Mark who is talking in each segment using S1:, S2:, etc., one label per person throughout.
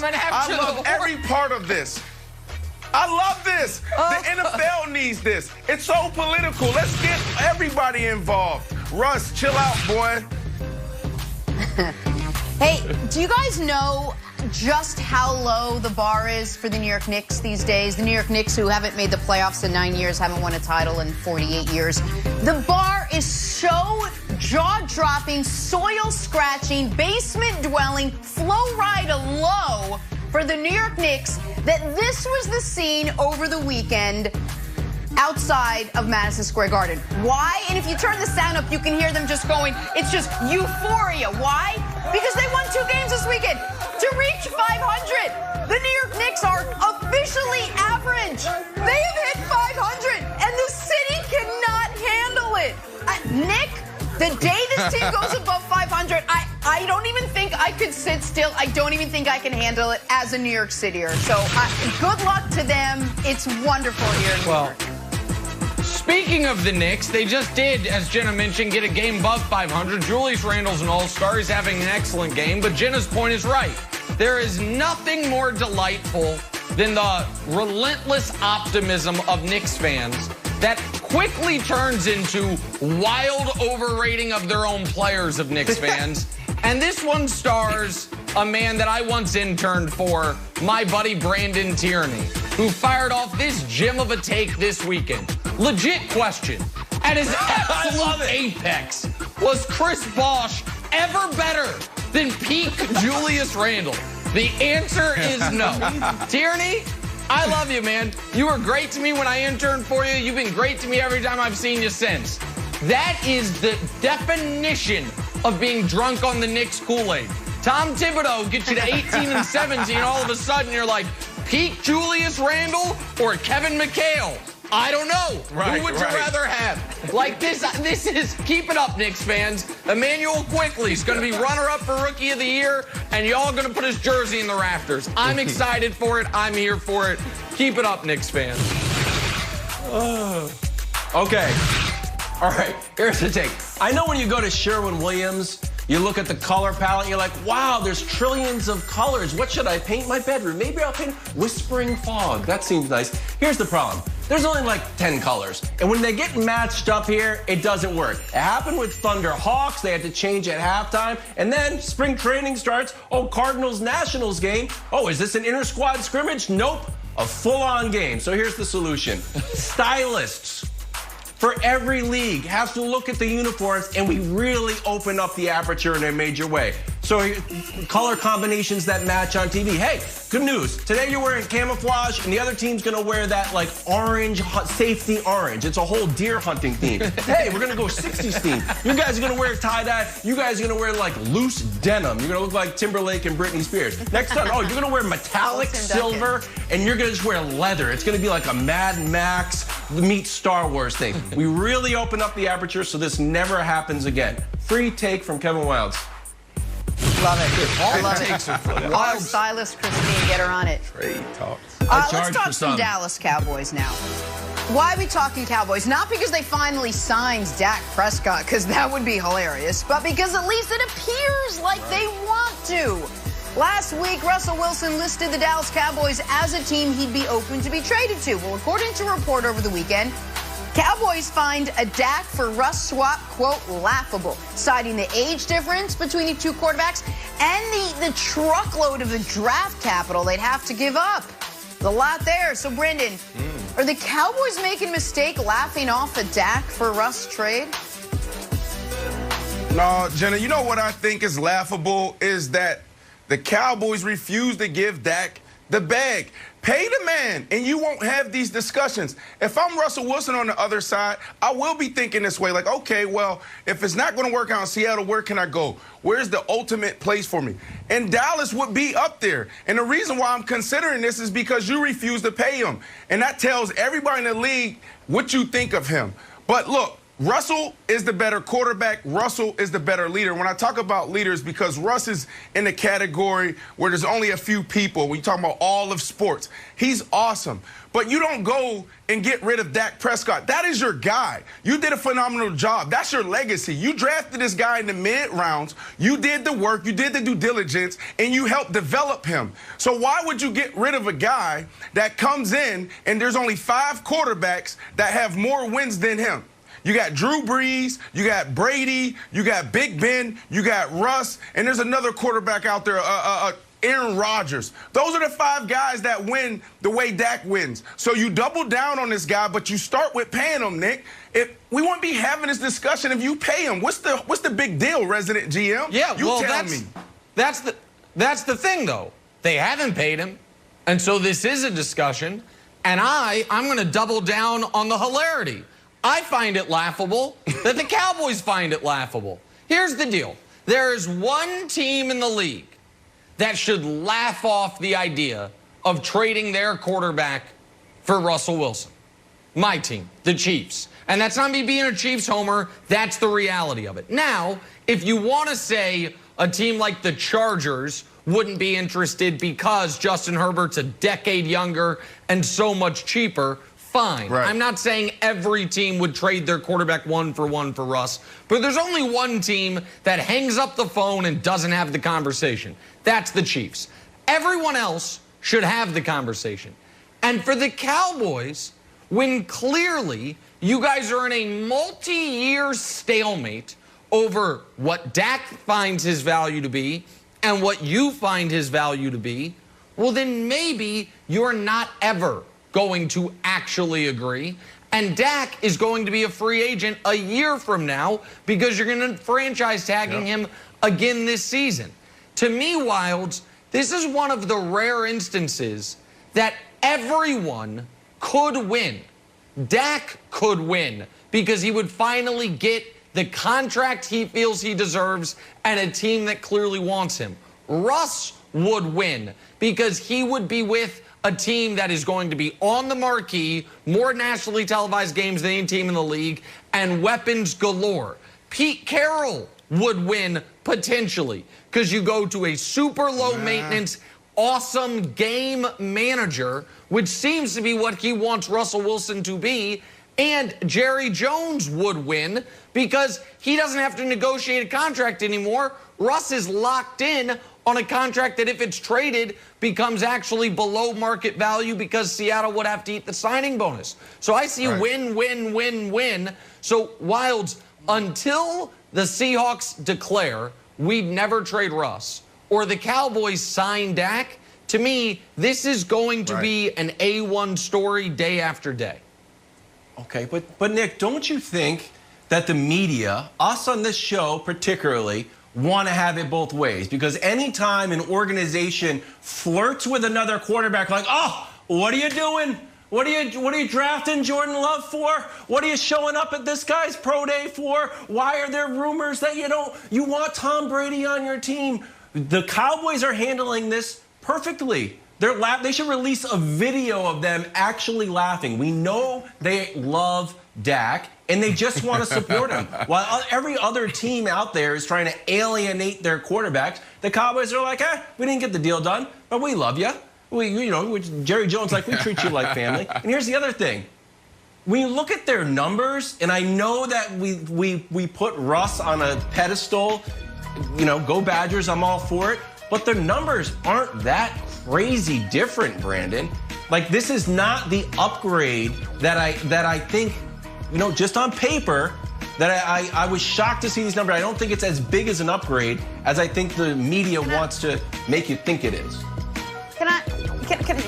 S1: coming after
S2: I love every part of this. I love this. The NFL needs this. It's so political. Let's get everybody involved. Russ, chill out, boy.
S3: Hey, do you guys know just how low the bar is for the New York Knicks these days? The New York Knicks, who haven't made the playoffs in 9 years, haven't won a title in 48 years. The bar is so jaw-dropping, soil-scratching, basement-dwelling, flow-ride low for the New York Knicks that this was the scene over the weekend outside of Madison Square Garden. Why? And if you turn the sound up, you can hear them just going, it's just euphoria. Why? Because they won 2 games this weekend to reach 500. The New York Knicks are officially average. They have hit 500, and the city cannot handle it. Nick, the day this team goes above 500, I don't even think I could sit still. I don't even think I can handle it as a New York Cityer. So good luck to them. It's wonderful here in New York.
S1: Speaking of the Knicks, they just did, as Jenna mentioned, get a game above 500. Julius Randle's an all-star. He's having an excellent game. But Jenna's point is right. There is nothing more delightful than the relentless optimism of Knicks fans that quickly turns into wild overrating of their own players of Knicks fans. And this one stars a man that I once interned for, my buddy Brandon Tierney, who fired off this gem of a take this weekend. Legit question. At his absolute apex, was Chris Bosh ever better than peak Julius Randle? The answer is no. Tierney, I love you, man. You were great to me when I interned for you. You've been great to me every time I've seen you since. That is the definition of being drunk on the Knicks Kool-Aid. Tom Thibodeau gets you to 18 and 17, all of a sudden you're like, peak Julius Randle or Kevin McHale? I don't know. Who would you rather have? Like this is, keep it up, Knicks fans. Emmanuel Quickley's going to be runner-up for Rookie of the Year, and y'all going to put his jersey in the rafters. I'm excited for it. I'm here for it. Keep it up, Knicks fans.
S4: Okay. All right, here's the take. I know when you go to Sherwin-Williams, you look at the color palette, you're like, wow, there's trillions of colors. What should I paint my bedroom? Maybe I'll paint Whispering Fog. That seems nice. Here's the problem. There's only like 10 colors. And when they get matched up here, it doesn't work. It happened with Thunder Hawks. They had to change at halftime. And then spring training starts. Oh, Cardinals-Nationals game. Oh, is this an inter-squad scrimmage? Nope. A full-on game. So here's the solution. Stylists for every league have to look at the uniforms, and we really open up the aperture in a major way. So color combinations that match on TV. Hey, good news. Today you're wearing camouflage, and the other team's gonna wear that like orange, safety orange. It's a whole deer hunting theme. Hey, we're gonna go 60s theme. You guys are gonna wear tie-dye. You guys are gonna wear like loose denim. You're gonna look like Timberlake and Britney Spears. Next time, oh, you're gonna wear metallic silver, and you're gonna just wear leather. It's gonna be like a Mad Max meets Star Wars thing. We really open up the aperture so this never happens again. Free take from Kevin Wildes.
S3: Love it. All love it. Our stylist, Christine, get her on it.
S2: Trade talks.
S3: Let's talk some Dallas Cowboys now. Why are we talking Cowboys? Not because they finally signed Dak Prescott, because that would be hilarious, but because at least it appears like they want to. Last week, Russell Wilson listed the Dallas Cowboys as a team he'd be open to be traded to. Well, according to a report over the weekend, Cowboys find a Dak for Russ swap, quote, laughable, citing the age difference between the two quarterbacks and the truckload of the draft capital they'd have to give up. There's a lot there. So, Brendan, are the Cowboys making a mistake laughing off a Dak for Russ trade?
S2: No, Jenna, you know what I think is laughable is that the Cowboys refuse to give Dak the bag. Pay the man, and you won't have these discussions. If I'm Russell Wilson on the other side, I will be thinking this way, like, okay, well, if it's not going to work out in Seattle, where can I go? Where's the ultimate place for me? And Dallas would be up there. And the reason why I'm considering this is because you refuse to pay him. And that tells everybody in the league what you think of him. But look, Russell is the better quarterback. Russell is the better leader. When I talk about leaders, because Russ is in the category where there's only a few people. When you talk about all of sports, he's awesome. But you don't go and get rid of Dak Prescott. That is your guy. You did a phenomenal job. That's your legacy. You drafted this guy in the mid-rounds. You did the work. You did the due diligence, and you helped develop him. So why would you get rid of a guy that comes in and there's only 5 quarterbacks that have more wins than him? You got Drew Brees, you got Brady, you got Big Ben, you got Russ, and there's another quarterback out there, Aaron Rodgers. Those are the 5 guys that win the way Dak wins. So you double down on this guy, but you start with paying him, Nick. We wouldn't be having this discussion if you pay him. What's the big deal, resident GM?
S1: Yeah,
S2: you
S1: well,
S2: tell me.
S1: That's the thing, though. They haven't paid him, and so this is a discussion. And I'm going to double down on the hilarity. I find it laughable that the Cowboys find it laughable. Here's the deal. There is one team in the league that should laugh off the idea of trading their quarterback for Russell Wilson. My team, the Chiefs. And that's not me being a Chiefs homer. That's the reality of it. Now, if you want to say a team like the Chargers wouldn't be interested because Justin Herbert's a decade younger and so much cheaper, fine. Right. I'm not saying every team would trade their quarterback 1-for-1 for Russ, but there's only one team that hangs up the phone and doesn't have the conversation. That's the Chiefs. Everyone else should have the conversation. And for the Cowboys, when clearly you guys are in a multi-year stalemate over what Dak finds his value to be and what you find his value to be, well, then maybe you're not ever going to actually agree. And Dak is going to be a free agent a year from now because you're going to franchise tagging him again this season. To me, Wilds, this is one of the rare instances that everyone could win. Dak could win because he would finally get the contract he feels he deserves and a team that clearly wants him. Russ would win because he would be with a team that is going to be on the marquee, more nationally televised games than any team in the league, and weapons galore. Pete Carroll would win potentially because you go to a super low maintenance, awesome game manager, which seems to be what he wants Russell Wilson to be. And Jerry Jones would win because he doesn't have to negotiate a contract anymore. Russ is locked in on a contract that if it's traded becomes actually below market value because Seattle would have to eat the signing bonus. So I see win, win, win, win. So Wilds, until the Seahawks declare we'd never trade Russ or the Cowboys sign Dak, to me, this is going to be an A1 story day after day.
S4: Okay, but Nick, don't you think that the media, us on this show particularly, want to have it both ways? Because anytime an organization flirts with another quarterback, like, oh, what are you doing? What are you drafting Jordan Love for? What are you showing up at this guy's pro day for? Why are there rumors that you want Tom Brady on your team? The Cowboys are handling this perfectly. They should release a video of them actually laughing. We know they love Dak, and they just want to support him. While every other team out there is trying to alienate their quarterbacks, the Cowboys are like, we didn't get the deal done, but we love you. Jerry Jones, like, we treat you like family. And here's the other thing. When you look at their numbers, and I know that we put Russ on a pedestal, go Badgers, I'm all for it, but their numbers aren't that crazy different, Brandon. Like, this is not the upgrade that I think, just on paper, that I was shocked to see these numbers. I don't think it's as big as an upgrade as I think the media wants to make you think it is.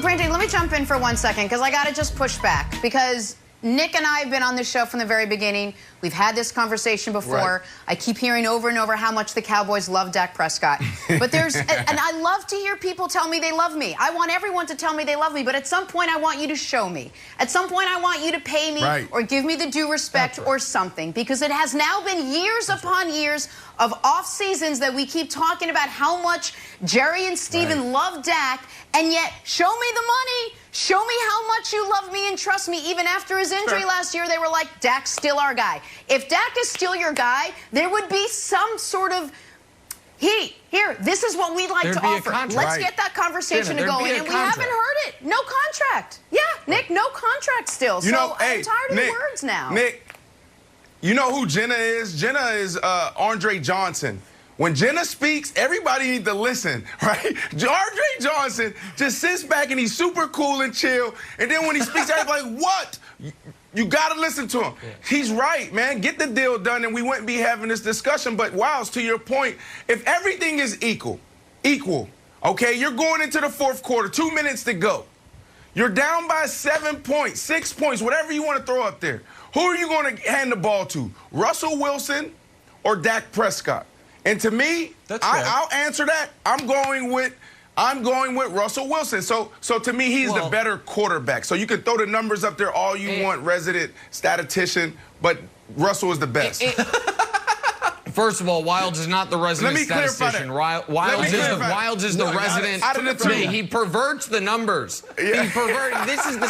S3: Brandon, let me jump in for 1 second because I got to just push back because Nick and I have been on this show from the very beginning. We've had this conversation before. I keep hearing over and over how much the Cowboys love Dak Prescott. But and I love to hear people tell me they love me. I want everyone to tell me they love me, but at some point I want you to show me. At some point I want you to pay me or give me the due respect or something, because it has now been years upon years of off seasons that we keep talking about how much Jerry and Steven love Dak, and yet show me the money. Show me how much you love me and trust me. Even after his injury last year, they were like, Dak's still our guy. If Dak is still your guy, there would be some sort of here, this is what we'd like to offer. Let's get that conversation to go in, and we haven't heard it. No contract. Yeah, Nick, no contract still.
S2: You know,
S3: I'm tired of the words now.
S2: Nick, you know who Jenna is? Jenna is Andre Johnson. When Jenna speaks, everybody needs to listen, right? Andre Johnson just sits back and he's super cool and chill. And then when he speaks, everybody's like, what? You got to listen to him. Yeah. He's right, man. Get the deal done, and we wouldn't be having this discussion. But, Wiles, to your point, if everything is equal, okay, you're going into the fourth quarter, 2 minutes to go. You're down by 7 points, 6 points, whatever you want to throw up there. Who are you going to hand the ball to, Russell Wilson or Dak Prescott? And to me, I'll answer that. I'm going with Russell Wilson. So to me, he's the better quarterback. So you can throw the numbers up there all you want, resident statistician, but Russell is the best.
S1: First of all, Wildes is not the resident statistician. Wildes is the resident. He perverts the numbers. Yeah. He perverts. This is the